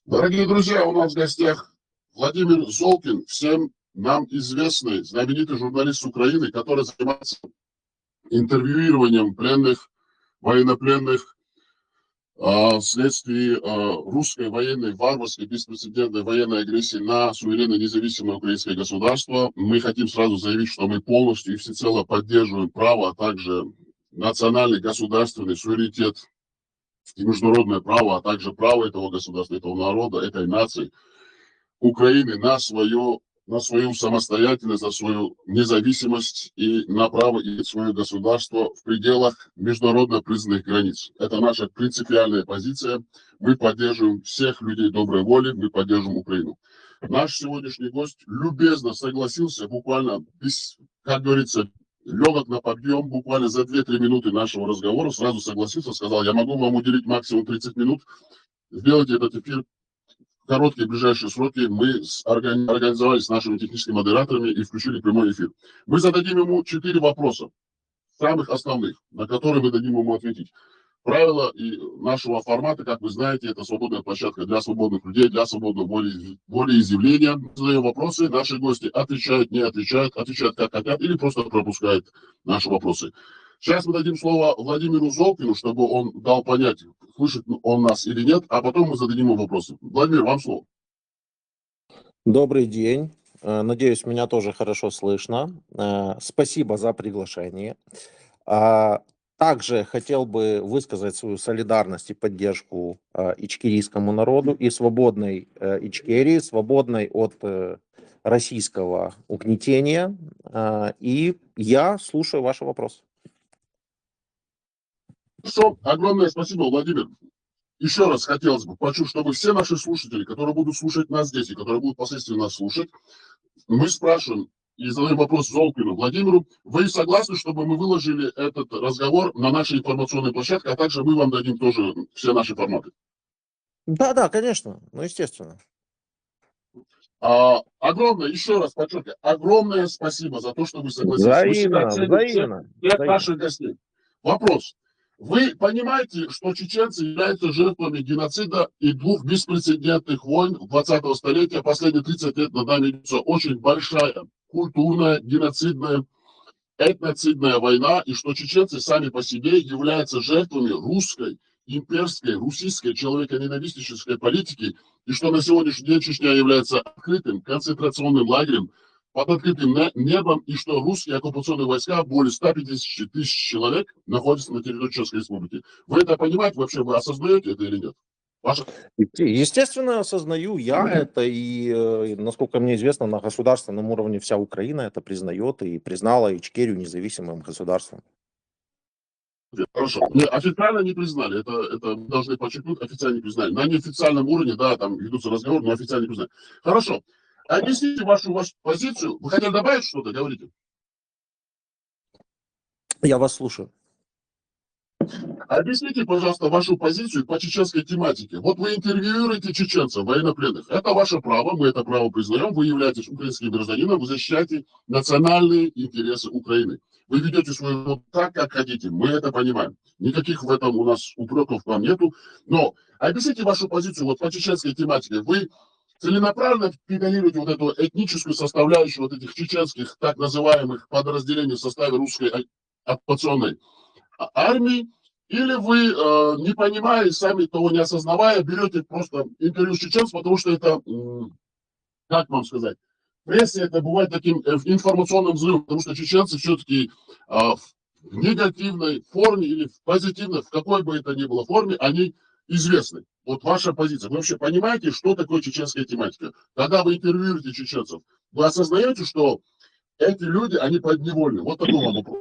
Дорогие друзья, у нас в гостях Владимир Золкин, всем нам известный, знаменитый журналист Украины, который занимается интервьюированием пленных, военнопленных вследствие русской военной, варварской, беспрецедентной военной агрессии на суверенное независимое украинское государство. Мы хотим сразу заявить, что мы полностью и всецело поддерживаем право, а также национальный государственный суверенитет и международное право, а также право этого государства, этого народа, этой нации Украины на свою самостоятельность, на свою независимость и на право иметь свое государство в пределах международно признанных границ. Это наша принципиальная позиция. Мы поддерживаем всех людей доброй воли, мы поддерживаем Украину. Наш сегодняшний гость любезно согласился, буквально, как говорится, легок на подъем, буквально за 2-3 минуты нашего разговора, сразу согласился, сказал, я могу вам уделить максимум 30 минут, сделайте этот эфир в короткие ближайшие сроки. Мы организовали с нашими техническими модераторами и включили прямой эфир. Мы зададим ему 4 вопроса, самых основных, на которые мы дадим ему ответить. Правила и нашего формата, как вы знаете, это свободная площадка для свободных людей, для свободного волеизъявления. Задаем вопросы, наши гости отвечают, не отвечают, отвечают как хотят или просто пропускают наши вопросы. Сейчас мы дадим слово Владимиру Золкину, чтобы он дал понять, слышит он нас или нет, а потом мы зададим ему вопросы. Владимир, вам слово. Добрый день. Надеюсь, меня тоже хорошо слышно. Спасибо за приглашение. Также хотел бы высказать свою солидарность и поддержку ичкерийскому народу и свободной Ичкерии, свободной от российского угнетения. И я слушаю ваши вопросы. Хорошо, огромное спасибо, Владимир. Еще раз хотелось бы почуть, чтобы все наши слушатели, которые будут слушать нас здесь и которые будут впоследствии нас слушать, мы спрашиваем и задаем вопрос Золкину Владимиру. Вы согласны, чтобы мы выложили этот разговор на нашей информационной площадке, а также мы вам дадим тоже все наши форматы? Да, конечно, ну естественно. Огромное, еще раз подчеркиваю, огромное спасибо за то, что вы согласились. Взаимно. Наших гостей. Вопрос. Вы понимаете, что чеченцы являются жертвами геноцида и 2 беспрецедентных войн 20-го столетия? Последние 30 лет над нами ведется очень большая культурная, геноцидная, этноцидная война, и что чеченцы сами по себе являются жертвами русской, имперской, русской, человеконенавистнической политики, и что на сегодняшний день Чечня является открытым концентрационным лагерем под открытым небом, и что русские оккупационные войска, более 150 тысяч человек, находятся на территории Чеченской Республики. Вы это понимаете, вообще вы осознаете это или нет? Естественно, осознаю я это, и, насколько мне известно, на государственном уровне вся Украина это признает и признала Ичкерию независимым государством. Хорошо. Официально не признали, это должны подчеркнуть, официально не признали. На неофициальном уровне, да, там ведутся разговоры, но официально не признали. Хорошо. Объясните вашу позицию. Вы хотели добавить что-то, говорите? Я вас слушаю. Объясните, пожалуйста, вашу позицию по чеченской тематике. Вот вы интервьюируете чеченцев, военнопленных. Это ваше право, мы это право признаем. Вы являетесь украинским гражданином, вы защищаете национальные интересы Украины. Вы ведете свою работу так, как хотите. Мы это понимаем. Никаких в этом у нас упреков к вам нету. Но объясните вашу позицию вот по чеченской тематике. Вы целенаправленно педалируете вот эту этническую составляющую вот этих чеченских так называемых подразделений в составе русской оккупационной армии, или вы, не понимая, сами того не осознавая, берете просто интервью с чеченцев, потому что это, как вам сказать, в прессе это бывает таким информационным взрывом, потому что чеченцы все-таки в негативной форме или в позитивной, в какой бы это ни было форме, они известны. Вот ваша позиция. Вы вообще понимаете, что такое чеченская тематика? Когда вы интервьюируете чеченцев, вы осознаете, что эти люди, они подневольны? Вот такой вам вопрос.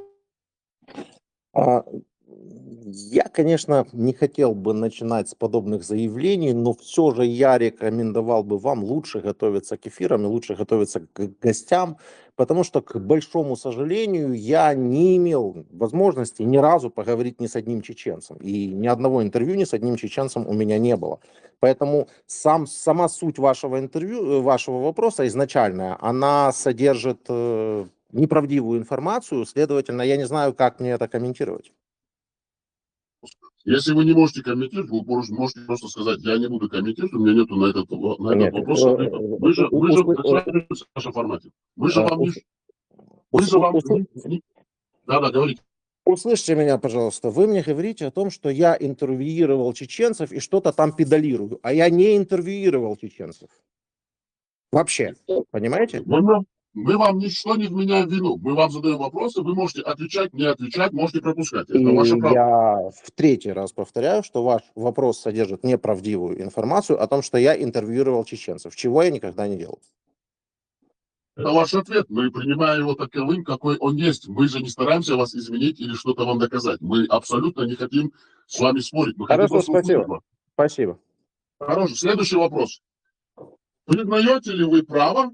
Я, конечно, не хотел бы начинать с подобных заявлений, но все же я рекомендовал бы вам лучше готовиться к эфирам и лучше готовиться к гостям, потому что, к большому сожалению, я не имел возможности ни разу поговорить ни с одним чеченцем. И ни одного интервью ни с одним чеченцем у меня не было. Поэтому сама суть вашего интервью, вашего вопроса изначальная, она содержит неправдивую информацию, следовательно, я не знаю, как мне это комментировать. Если вы не можете комментировать, вы можете просто сказать, я не буду комментировать, у меня нету на этот вопрос ответа. Вы же в нашем формате. Мы же вам не... Да, говорите. Услышьте меня, пожалуйста. Вы мне говорите о том, что я интервьюировал чеченцев и что-то там педалирую, а я не интервьюировал чеченцев. Вообще, понимаете? Мы вам ничто не вменяем в вину. Мы вам задаем вопросы, вы можете отвечать, не отвечать, можете пропускать. Это ваше право. Я в третий раз повторяю, что ваш вопрос содержит неправдивую информацию о том, что я интервьюировал чеченцев, чего я никогда не делал. Это ваш ответ. Мы принимаем его таковым, какой он есть. Мы же не стараемся вас изменить или что-то вам доказать. Мы абсолютно не хотим с вами спорить. Мы Хорошо, спасибо. Спасибо. Хорошо. Следующий вопрос. Признаете ли вы право?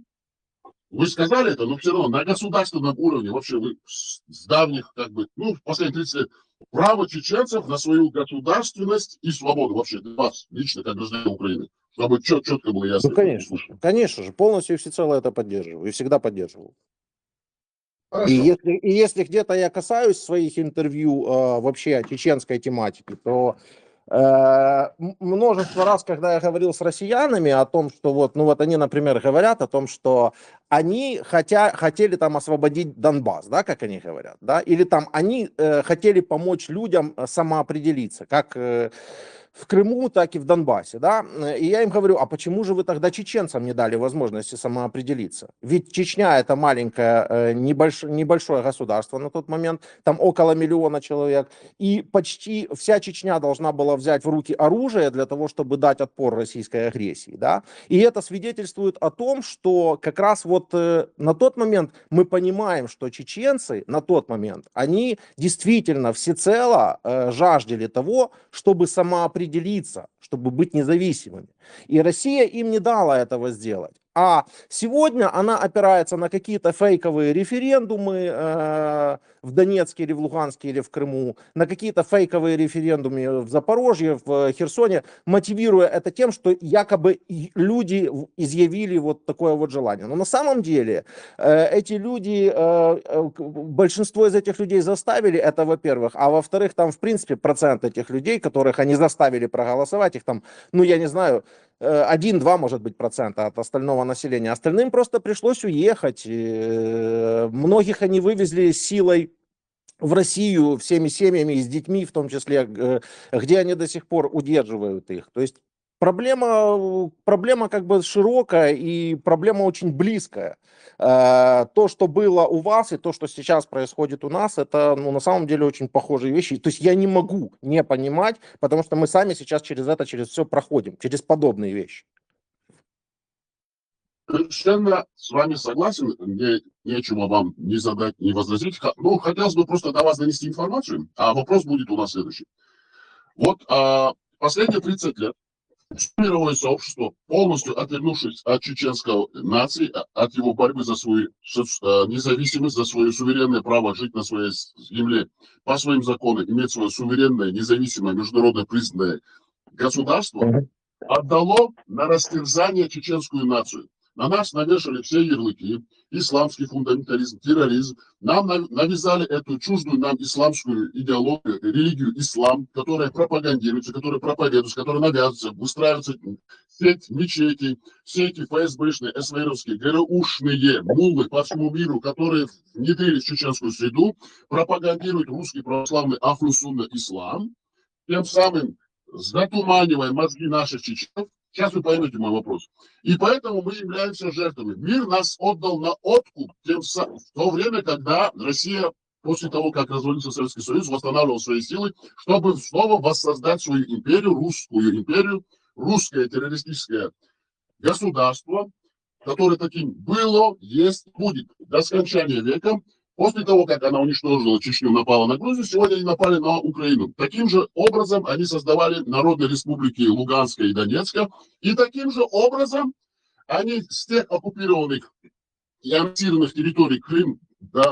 Вы сказали это, но все равно на государственном уровне, вообще вы с давних, в последние 30 лет, право чеченцев на свою государственность и свободу вообще для вас, лично, как гражданина Украины, чтобы четко было ясно. Ну, конечно же, полностью и всецело это поддерживаю, и всегда поддерживал. И если где-то я касаюсь своих интервью вообще чеченской тематики, то множество раз, когда я говорил с россиянами о том, что они, например, говорят о том, что они хотели там освободить Донбасс, да, как они говорят, да, или там они хотели помочь людям самоопределиться, как в Крыму, так и в Донбассе, да, и я им говорю, а почему же вы тогда чеченцам не дали возможности самоопределиться? Ведь Чечня это маленькое, небольшое государство на тот момент, там около 1 миллиона человек, и почти вся Чечня должна была взять в руки оружие для того, чтобы дать отпор российской агрессии, да, и это свидетельствует о том, что как раз на тот момент мы понимаем, что чеченцы на тот момент, они действительно всецело жаждали того, чтобы самоопределиться, чтобы быть независимыми. И Россия им не дала этого сделать. А сегодня она опирается на какие-то фейковые референдумы в Донецке или в Луганске или в Крыму, на какие-то фейковые референдумы в Запорожье, в Херсоне, мотивируя это тем, что якобы люди изъявили такое желание. Но на самом деле эти люди, большинство из этих людей заставили это, во-первых, а во-вторых, там в принципе процент этих людей, которых они заставили проголосовать, их там, я не знаю, 1-2, может быть, процента от остального населения. Остальным просто пришлось уехать. Многих они вывезли силой в Россию всеми семьями, с детьми в том числе, где они до сих пор удерживают их. То есть проблема широкая и проблема очень близкая. То, что было у вас и то, что сейчас происходит у нас, это на самом деле очень похожие вещи. То есть я не могу не понимать, потому что мы сами сейчас через все проходим, через подобные вещи. Совершенно с вами согласен, мне нечего вам ни задать, ни возразить. Хотелось бы просто до вас донести информацию, а вопрос будет у нас следующий. Последние 30 лет мировое сообщество, полностью отвернувшись от чеченской нации, от его борьбы за свою независимость, за свое суверенное право жить на своей земле, по своим законам, иметь свое суверенное, независимое, международно признанное государство, отдало на растерзание чеченскую нацию. На нас навешали все ярлыки: исламский фундаментализм, терроризм. Нам навязали эту чуждую нам исламскую идеологию, религию ислам, которая пропагандируется, которая проповедуется, которая навязывается, выстраивается сеть мечетей, все эти ФСБшные, СВРовские, ГРУшные муллы по всему миру, которые внедрились в чеченскую среду, пропагандируют русский православный ахлу-сунна ислам, тем самым затуманивая мозги наших чеченцев. Сейчас вы поймете мой вопрос. И поэтому мы являемся жертвами. Мир нас отдал на откуп в то время, когда Россия, после того, как развалился Советский Союз, восстанавливал свои силы, чтобы снова воссоздать свою империю, русскую империю, русское террористическое государство, которое таким было, есть, будет до скончания века. После того, как она уничтожила Чечню, напала на Грузию, сегодня они напали на Украину. Таким же образом они создавали народные республики Луганска и Донецка. И таким же образом они с тех оккупированных и аннексированных территорий Крым,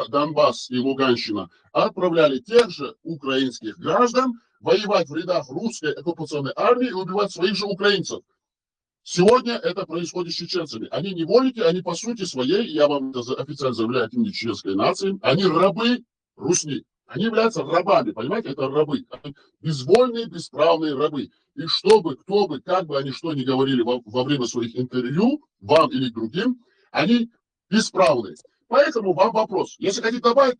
Донбасс и Луганщина отправляли тех же украинских граждан воевать в рядах русской оккупационной армии и убивать своих же украинцев. Сегодня это происходит с чеченцами. Они невольники, они по сути своей, я вам это официально заявляю от имени чеченской нации, они рабы русни. Они являются рабами, понимаете, это рабы. Они безвольные, бесправные рабы. И чтобы, кто бы, как бы они что ни говорили во время своих интервью, вам или другим, они бесправные. Поэтому вам вопрос. Если хотите добавить,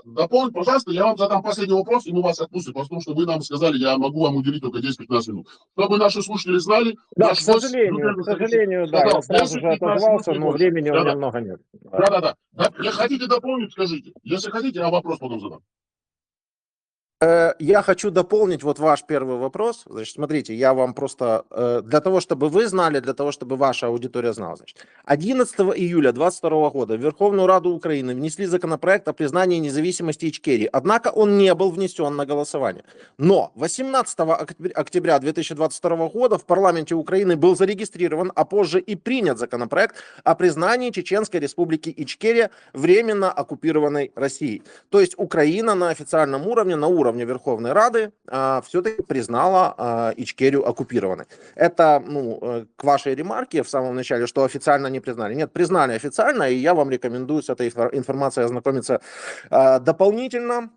дополнить, пожалуйста, я вам задам последний вопрос, и мы вас отпустим, потому что вы нам сказали, я могу вам уделить только 10-15 минут. Чтобы наши слушатели знали, Да, наш гость, к сожалению, да, я сразу же 10-15 отозвался, минут не но больше. времени у меня много нет. Да. Если хотите дополнить, скажите. Если хотите, я вопрос потом задам. Я хочу дополнить вот ваш первый вопрос. Значит, смотрите, я вам просто, для того, чтобы вы знали, для того, чтобы ваша аудитория знала. Значит, 11 июля 2022 года в Верховную Раду Украины внесли законопроект о признании независимости Ичкерии. Однако он не был внесен на голосование. Но 18 октября 2022 года в парламенте Украины был зарегистрирован, а позже и принят законопроект о признании Чеченской Республики Ичкерия временно оккупированной Россией. То есть Украина на официальном уровне, на уровне Верховной Рады, все-таки признала Ичкерию оккупированной. Это, к вашей ремарке в самом начале, что официально не признали. Нет, признали официально, и я вам рекомендую с этой информацией ознакомиться дополнительно.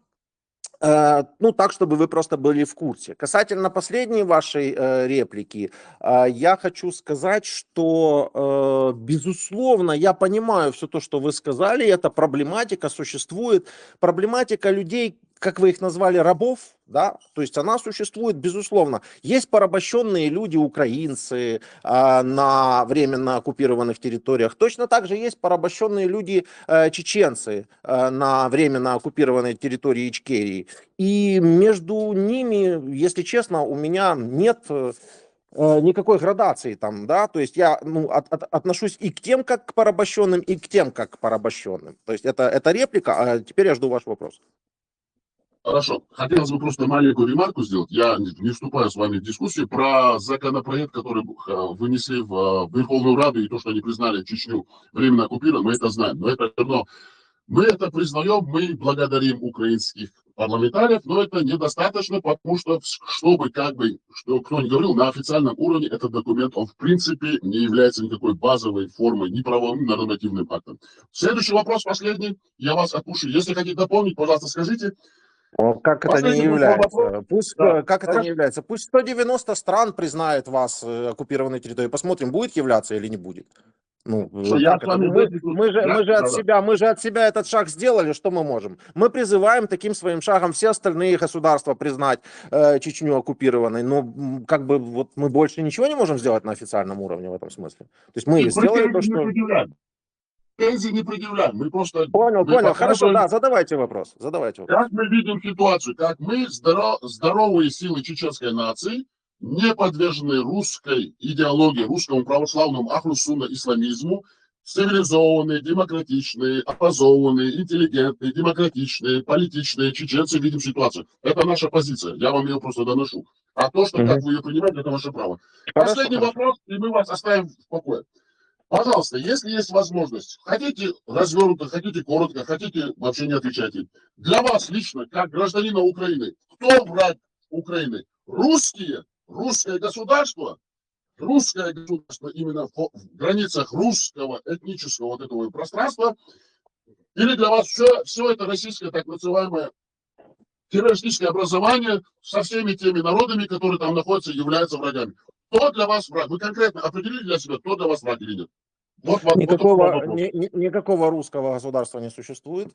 Так, чтобы вы просто были в курсе. Касательно последней вашей реплики, я хочу сказать, что, безусловно, я понимаю все то, что вы сказали, эта проблематика существует. Проблематика людей, как вы их назвали, рабов, да, то есть она существует, безусловно. Есть порабощенные люди, украинцы, на временно оккупированных территориях. Точно так же есть порабощенные люди, чеченцы, на временно оккупированной территории Ичкерии. И между ними, если честно, у меня нет никакой градации там, да, то есть я отношусь и к тем, как к порабощенным, и к тем, как к порабощенным. То есть это реплика, а теперь я жду ваш вопрос. Хорошо. Хотелось бы просто маленькую ремарку сделать. Я не вступаю с вами в дискуссию про законопроект, который вынесли в Верховную Раду, и то, что они признали Чечню временно оккупированной, мы это знаем. Но это равно. Мы это признаем, мы благодарим украинских парламентариев, но это недостаточно, потому что, чтобы, кто ни говорил, на официальном уровне этот документ, он в принципе не является никакой базовой формой, ни правовым, ни нормативным актом. Следующий вопрос, последний, я вас отпущу. Если хотите дополнить, пожалуйста, скажите. Как это не является? Пусть, да. Как это не является? Пусть 190 стран признает вас оккупированной территорией. Посмотрим, будет являться или не будет. Мы же от себя этот шаг сделали, что мы можем? Мы призываем таким своим шагом все остальные государства признать Чечню оккупированной. Но мы больше ничего не можем сделать на официальном уровне в этом смысле. То есть мы сделали то, что... Претензий не предъявляем, мы просто... Понял, хорошо, да, задавайте вопрос. Как мы видим ситуацию, как мы, здоровые силы чеченской нации, не подвержены русской идеологии, русскому православному ахлу-сунна исламизму, цивилизованные, демократичные, образованные, интеллигентные, демократичные, политичные чеченцы видим ситуацию. Это наша позиция, я вам ее просто доношу. А то, что как вы ее принимаете, это ваше право. Последний вопрос, и мы вас оставим в покое. Пожалуйста, если есть возможность, хотите развернуто, хотите коротко, хотите вообще не отвечайте. Для вас лично, как гражданина Украины, кто враг Украины? Русские, русское государство именно в границах русского этнического вот этого пространства, или для вас все это российское так называемое террористическое образование со всеми теми народами, которые там находятся, являются врагами? Кто для вас враг? Вы конкретно определили для себя, кто для вас враг или нет? Никакого русского государства не существует.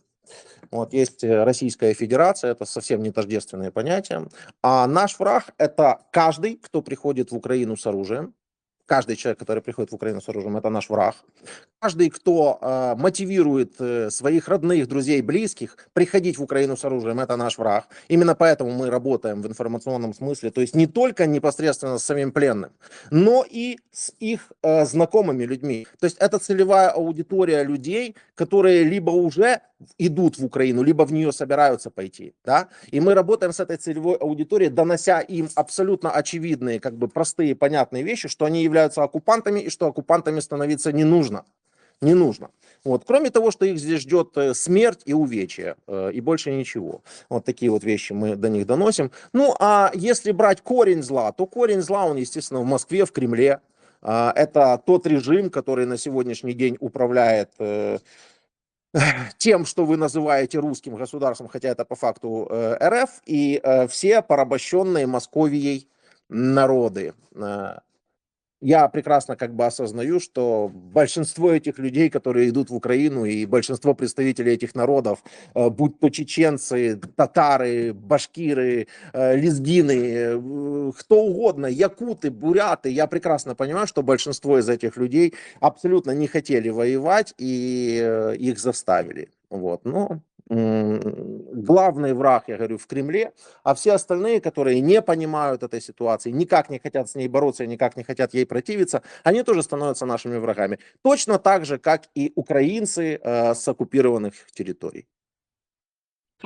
Есть Российская Федерация, это совсем не тождественные понятия. А наш враг – это каждый, кто приходит в Украину с оружием. Каждый человек, который приходит в Украину с оружием, это наш враг. Каждый, кто мотивирует своих родных, друзей, близких приходить в Украину с оружием, это наш враг. Именно поэтому мы работаем в информационном смысле, то есть не только непосредственно с самим пленным, но и с их знакомыми людьми. То есть это целевая аудитория людей, которые либо уже идут в Украину, либо в нее собираются пойти. Да? И мы работаем с этой целевой аудиторией, донося им абсолютно очевидные, простые, понятные вещи, что они являются оккупантами и что оккупантами становиться не нужно. Не нужно. Кроме того, что их здесь ждет смерть и увечья, и больше ничего. Такие вещи мы до них доносим. А если брать корень зла, то корень зла, он, естественно, в Москве, в Кремле. Это тот режим, который на сегодняшний день управляет тем, что вы называете русским государством, хотя это по факту РФ, и все порабощенные Московией народы. Я прекрасно как бы осознаю, что большинство этих людей, которые идут в Украину, и большинство представителей этих народов, будь то чеченцы, татары, башкиры, лезгины, кто угодно, якуты, буряты, я прекрасно понимаю, что большинство из этих людей абсолютно не хотели воевать, и их заставили. Вот. Но главный враг, я говорю, в Кремле, а все остальные, которые не понимают этой ситуации, никак не хотят с ней бороться, никак не хотят ей противиться, они тоже становятся нашими врагами. Точно так же, как и украинцы с оккупированных территорий.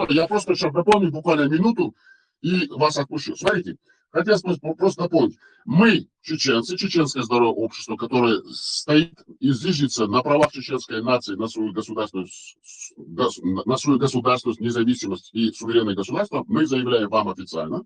Я просто сейчас дополню буквально минуту и вас отпущу. Смотрите, хотел просто напомнить. Мы, чеченцы, чеченское здоровое общество, которое стоит и зиждется на правах чеченской нации, на свою государственность, независимость и суверенное государство, мы заявляем вам официально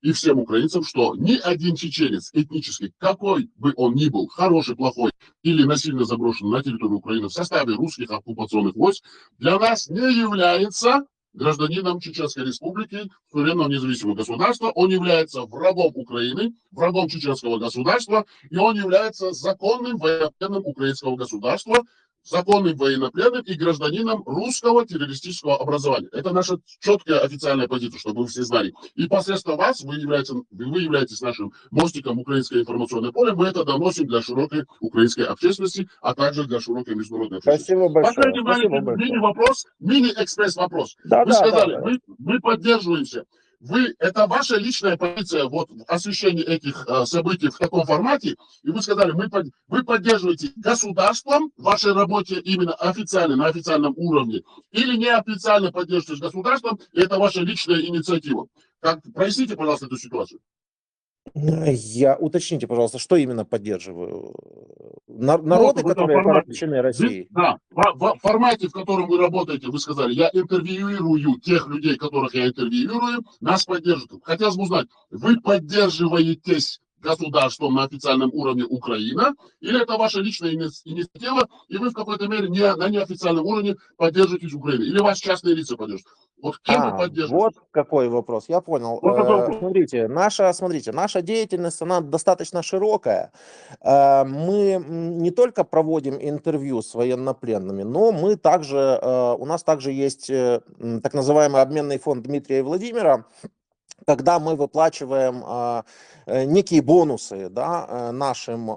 и всем украинцам, что ни один чеченец этнический, какой бы он ни был, хороший, плохой или насильно заброшенный на территорию Украины в составе русских оккупационных войск, для нас не является гражданином Чеченской Республики, суверенного независимого государства. Он является врагом Украины, врагом чеченского государства, и он является законным военнопленным украинского государства, законным военнопленным и гражданином русского террористического образования. Это наша четкая официальная позиция, чтобы вы все знали. И посредством вас, вы являетесь нашим мостиком в украинское информационное поле, мы это доносим для широкой украинской общественности, а также для широкой международной общественности. Спасибо большое. Последний маленький мини-вопрос, мини-экспресс-вопрос. Вы сказали, мы поддерживаемся. Это ваша личная позиция вот в освещении этих событий в таком формате, и вы сказали, вы поддерживаете государством в вашей работе именно официально, на официальном уровне, или неофициально поддерживаете государством, и это ваша личная инициатива. Проясните, пожалуйста, эту ситуацию. Уточните, пожалуйста, что именно поддерживаю? Народы, которые порабощены Россией? Да, в формате, в котором вы работаете, вы сказали, я интервьюирую тех людей, которых я интервьюирую, нас поддерживают. Хотелось бы узнать, вы поддерживаетесь государством на официальном уровне Украина, или это ваша личная инициатива, и вы в какой-то мере на неофициальном уровне поддерживаете Украину, или вас частные лица поддерживают? Вот кем вы поддерживаете? Вот какой вопрос, я понял. Смотрите, наша деятельность, она достаточно широкая. Мы не только проводим интервью с военнопленными, но мы также, у нас также есть так называемый обменный фонд Дмитрия и Владимира, когда мы выплачиваем некие бонусы, да, нашим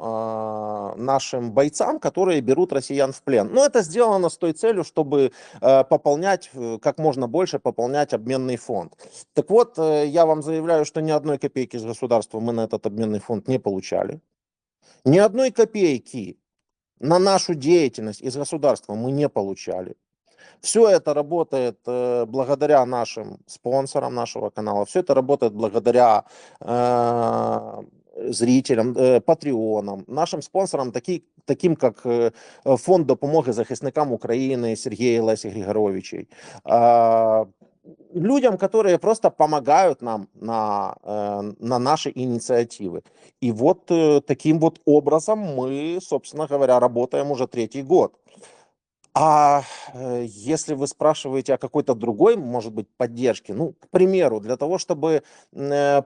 бойцам, которые берут россиян в плен. Но это сделано с той целью, чтобы пополнять, как можно больше пополнять обменный фонд. Так вот, я вам заявляю, что ни одной копейки с государства мы на этот обменный фонд не получали. Ни одной копейки на нашу деятельность из государства мы не получали. Все это работает благодаря нашим спонсорам нашего канала, все это работает благодаря зрителям, патреонам, нашим спонсорам, таким как Фонд допомоги захисникам України Сергея Лесі Григоровичей, людям, которые просто помогают нам на наши инициативы. И вот таким вот образом мы, собственно говоря, работаем уже 3-й год. А если вы спрашиваете о какой-то другой, может быть, поддержке, ну, к примеру, для того, чтобы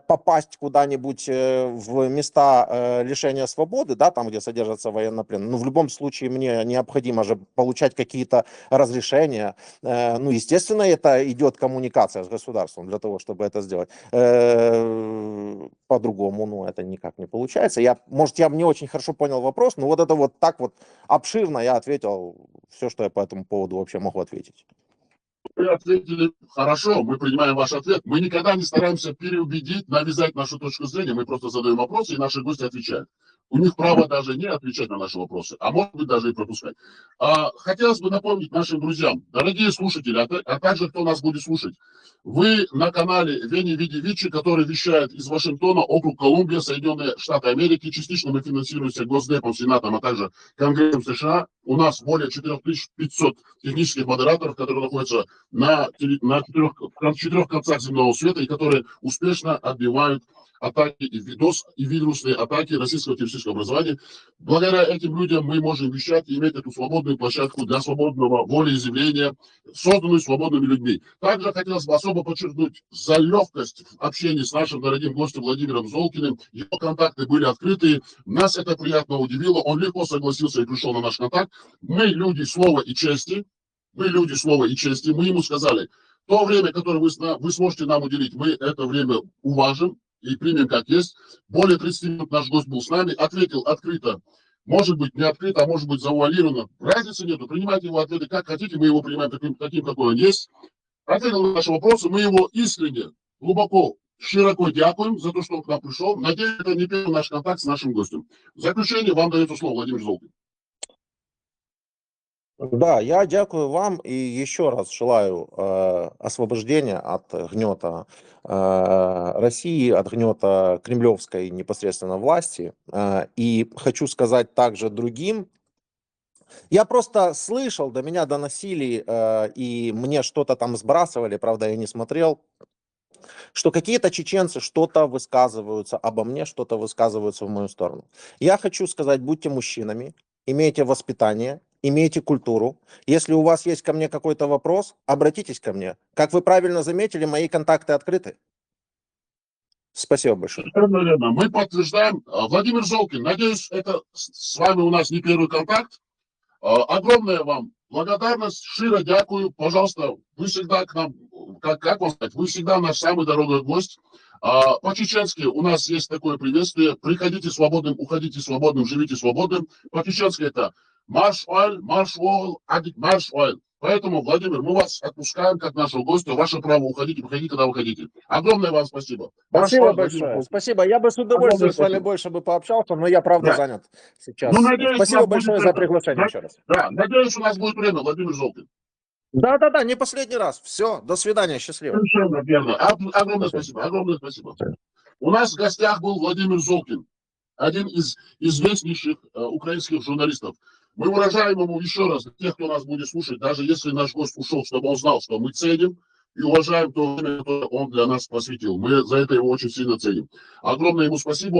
попасть куда-нибудь в места лишения свободы, да, там, где содержатся военнопленные, ну, в любом случае мне необходимо же получать какие-то разрешения. Ну, естественно, это идет коммуникация с государством для того, чтобы это сделать. По-другому, ну, это никак не получается. Может, я не очень хорошо понял вопрос, но вот это вот так вот обширно я ответил все, что я по этому поводу вообще могу ответить. Вы ответили хорошо, мы принимаем ваш ответ. Мы никогда не стараемся переубедить, навязать нашу точку зрения, мы просто задаем вопросы, и наши гости отвечают. У них право даже не отвечать на наши вопросы, а может быть даже и пропускать. Хотелось бы напомнить нашим друзьям, дорогие слушатели, а также кто нас будет слушать, вы на канале Вени Види Вичи, который вещает из Вашингтона, округ Колумбия, Соединенные Штаты Америки. Частично мы финансируемся Госдепом, Сенатом, а также Конгрессом США. У нас более 4500 технических модераторов, которые находятся на четырех концах земного света и которые успешно отбивают атаки и видос, и вирусные атаки российского террористического образования. Благодаря этим людям мы можем вещать и иметь эту свободную площадку для свободного волеизъявления, созданную свободными людьми. Также хотелось бы особо подчеркнуть за легкость в общении с нашим дорогим гостем Владимиром Золкиным. Его контакты были открыты. Нас это приятно удивило. Он легко согласился и пришел на наш контакт. Мы люди слова и чести. Мы люди слова и чести. Мы ему сказали, то время, которое вы сможете нам уделить, мы это время уважим и примем как есть. Более 30 минут наш гость был с нами, ответил открыто. Может быть, не открыто, а может быть, завуалировано. Разницы нету. Принимайте его ответы как хотите. Мы его принимаем таким, какой он есть. Ответил на наши вопросы. Мы его искренне, глубоко, широко дякуем за то, что он к нам пришел. Надеюсь, это не первый наш контакт с нашим гостем. В заключение вам дается слово, Владимир Золкин. Да, я дякую вам и еще раз желаю освобождения от гнета России, от гнета кремлевской непосредственно власти. И хочу сказать также другим. Я просто слышал, до меня доносили, и мне что-то там сбрасывали, правда, я не смотрел, что какие-то чеченцы что-то высказываются обо мне, что-то высказываются в мою сторону. Я хочу сказать, будьте мужчинами, имейте воспитание, имейте культуру. Если у вас есть ко мне какой-то вопрос, обратитесь ко мне. Как вы правильно заметили, мои контакты открыты. Спасибо большое. Наверное, мы подтверждаем. Владимир Золкин, надеюсь, это с вами у нас не первый контакт. Огромная вам благодарность, широ дякую. Пожалуйста, вы всегда к нам, как вам сказать, вы всегда наш самый дорогой гость. По-чеченски у нас есть такое приветствие. Приходите свободным, уходите свободным, живите свободным. По-чеченски это марш-ойл, марш-ойл, адик марш-ойл. Поэтому, Владимир, мы вас отпускаем как нашего гостя. Ваше право уходить, приходите, когда вы хотите. Огромное вам спасибо. Спасибо большое. Спасибо. Я бы с удовольствием с вами больше бы пообщался, но я правда занят сейчас. Ну, надеюсь, спасибо большое за приглашение еще раз. Да, надеюсь, у нас будет время, Владимир Золкин. Да, не последний раз. Все, до свидания, счастливо. Совершенно верно. Огромное спасибо, огромное спасибо. У нас в гостях был Владимир Золкин, один из известнейших украинских журналистов. Мы выражаем ему еще раз, тех, кто нас будет слушать, даже если наш гость ушел, чтобы он знал, что мы ценим и уважаем то время, которое он для нас посвятил. Мы за это его очень сильно ценим. Огромное ему спасибо,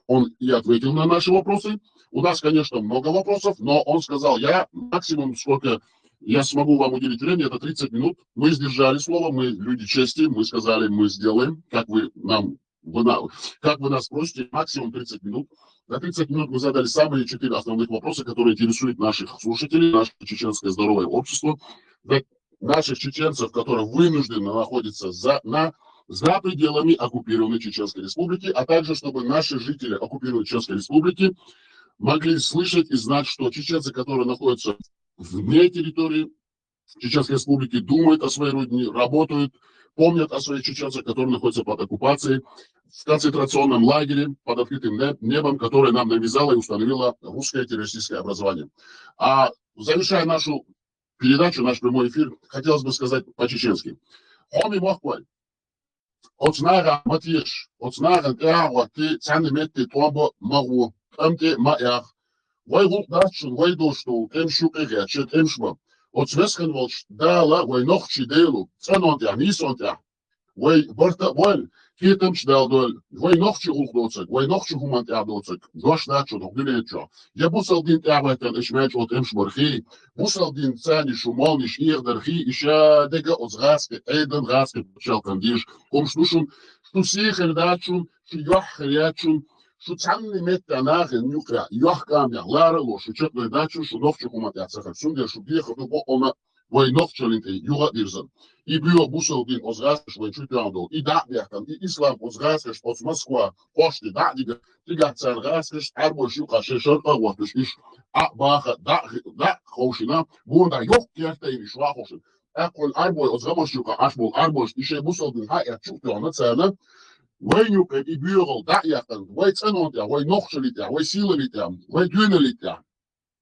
он и ответил на наши вопросы. У нас, конечно, много вопросов, но он сказал, я максимум, сколько я смогу вам уделить время, это 30 минут. Мы сдержали слово, мы люди чести, мы сказали, мы сделаем, как вы нас просите, максимум 30 минут. На 30 минут мы задали самые 4 основных вопроса, которые интересуют наших слушателей, наше чеченское здоровое общество, наших чеченцев, которые вынуждены находиться за пределами оккупированной Чеченской Республики, а также чтобы наши жители оккупированной Чеченской Республики могли слышать и знать, что чеченцы, которые находятся вне территории Чеченской Республики, думают о своей родине, работают, помнят о своих чеченцах, которые находятся под оккупацией, в концентрационном лагере под открытым небом, которое нам навязало и установило русское террористическое образование. А завершая нашу передачу, наш прямой эфир, хотелось бы сказать по-чеченски. Хоми мохкваль. Отснага матиш, отснага эагва, ты цанеметти туамбо магу, амте маях. Вой лук датшун, вой дошту, эмшук эгячет, эмшма. Отсвескен волш дала, вой нохчи делу, цанонтя, нисонтя. Вой борта, вой китем чдалдоль, вой нохчи ухдоцек, вой нохчи хумант ядоцек, дош датшу, дохдилечо. Я бусал дин тявайтен ишмеч от эмшморхи, бусал дин цани шумалниш ирдерхи, иша дега озгаске, эйден гаске, пчелкандиш, омштушун, штусихер датшун, шиёхрячун, что ценный метанахен нюкля, ёхкамя, лара лош, учетной дачу, что новче хуматяцаха, сунде, что приехал, то он войновчелинте, юга дирзан. И био бусал дин озгасеш, вой чутяндол, и да, бяхтан, и ислам озгасеш, от Москва, пошти, да, дига цен гасеш, арбош юка, шешерка, ватыш, иш, а баха, да, хошина, бунда, ёх, керта, и шла хошин. Эколь арбой, озгамош юка, ашбол, арбош, ише бусал дин, ха, я чутяна цена, Вой нюкет и бюрл, да, яхтан, вой ценонтя, вой нохшелитя, вой силовитя, вой дюнелитя,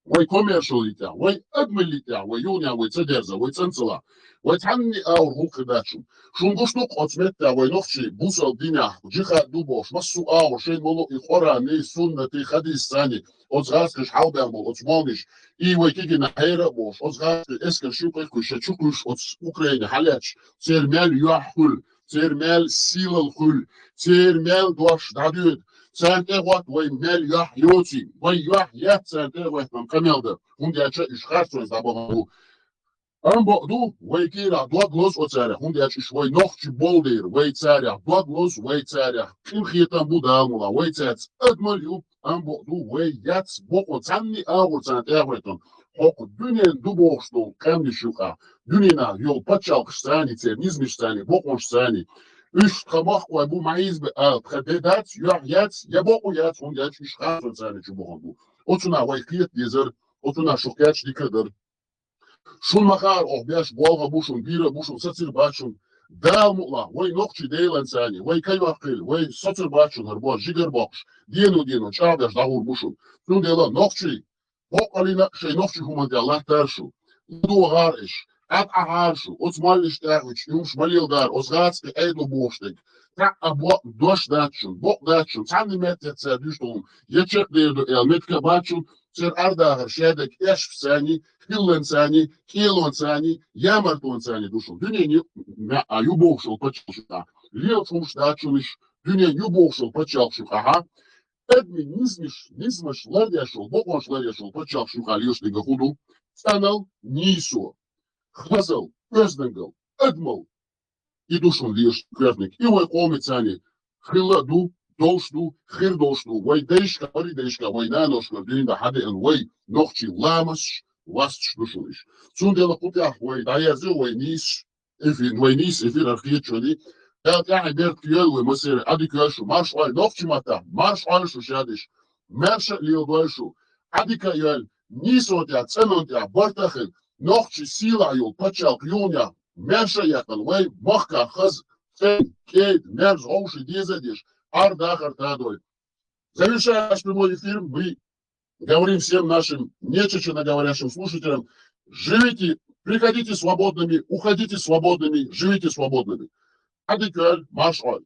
вой коммершалитя, вой адмелитя, вой юня, вой цедерза, вой ценцела, вой цанни аур хукедачун. Шунгуштук отсмеття, вой нохчи, бусал диня, джиха дубош, массу аур, шейн моло и хора, не суннати, хадис сани, отзгаскаш хаубербол, отсмолниш, и вой кигина хейра бош, отзгаскаш эскер шукай, куша чукуш, от Украины, халяч, цермяль юахуль, термел силал хуль, термел дош дадюд, центе вот вой мел ях йоти, вой ях ях центе вой там камелда, хундяча ишхарцу забаву. Амбоду вейкира дуаглос оцаря, хундячи швой нохчи болдир, вейцаря, дуаглос вейцаря, кимхитам будалмула, вейцац, адмалю, амбоду вейяц, боко цанни ауцант эвретон, хоку дюнен дубошну, камнишуха, дюнина, йол пачалк штани, цернизми штани, бокон штани, üç tabak var bu maiz kadedat yac ya boku yac on yac üç xarf zani çubuğun bu. Otuna vaykiyet dizer, otuna şokaç dikadır. Şun makar o beş bolga buşun bira buşun satır başun dal mutla vay nokçi deylen sani vay kayvakil vay satır başun harbo jiger box diyenu çağdaş davur buşun. Şun deyla nokçi bok alina şey nokçi human Allah terşu. Du gar iş. At aharšu, otsmališ tēvič, jums malildār, ozgāts, ka eidlu būštik. Tā abo doš dačun, bok dačun, centimetri cēr düştun, yeček deydu el, metka bačun, cēr ardāgar šēdek eš sani, hillen sani, kilon sani, yamarton sani duşun. Düneni yu būšul pačalšuk, lielšums dačuniš, düneni yu būšul pačalšuk, aha. Edmi nizmaš lardēšul, bokonš lardēšul pačalšuk, liešliga hudu, stanal niso. Хазал, Özdengel, Edmal, и душун лишь кверник, и вой комицани, хиладу, долшду, хирдолшду, вой дейшка, вой наношка, дюнда хаден, вой нохчи ламаш, вастш душуниш. Цундела кутях, вой даязы, вой нис, эфир архиечони, я берт кюэл, вой масер, ади кюэлшу, марш вой нохчи мата, марш войшу шадиш, мерша лиодойшу, ади кюэл, нисотя, ценотя, бортахен, Нохчи сила йол пачал клюня, мерша якал, вей махка хаз, фен, кейт, мерз, оуши, дизадиш, ардахар тадой. Завершая наш прямой эфир, мы говорим всем нашим нечеченно говорящим слушателям, живите, приходите свободными, уходите свободными, живите свободными. Адикаль, маш оль.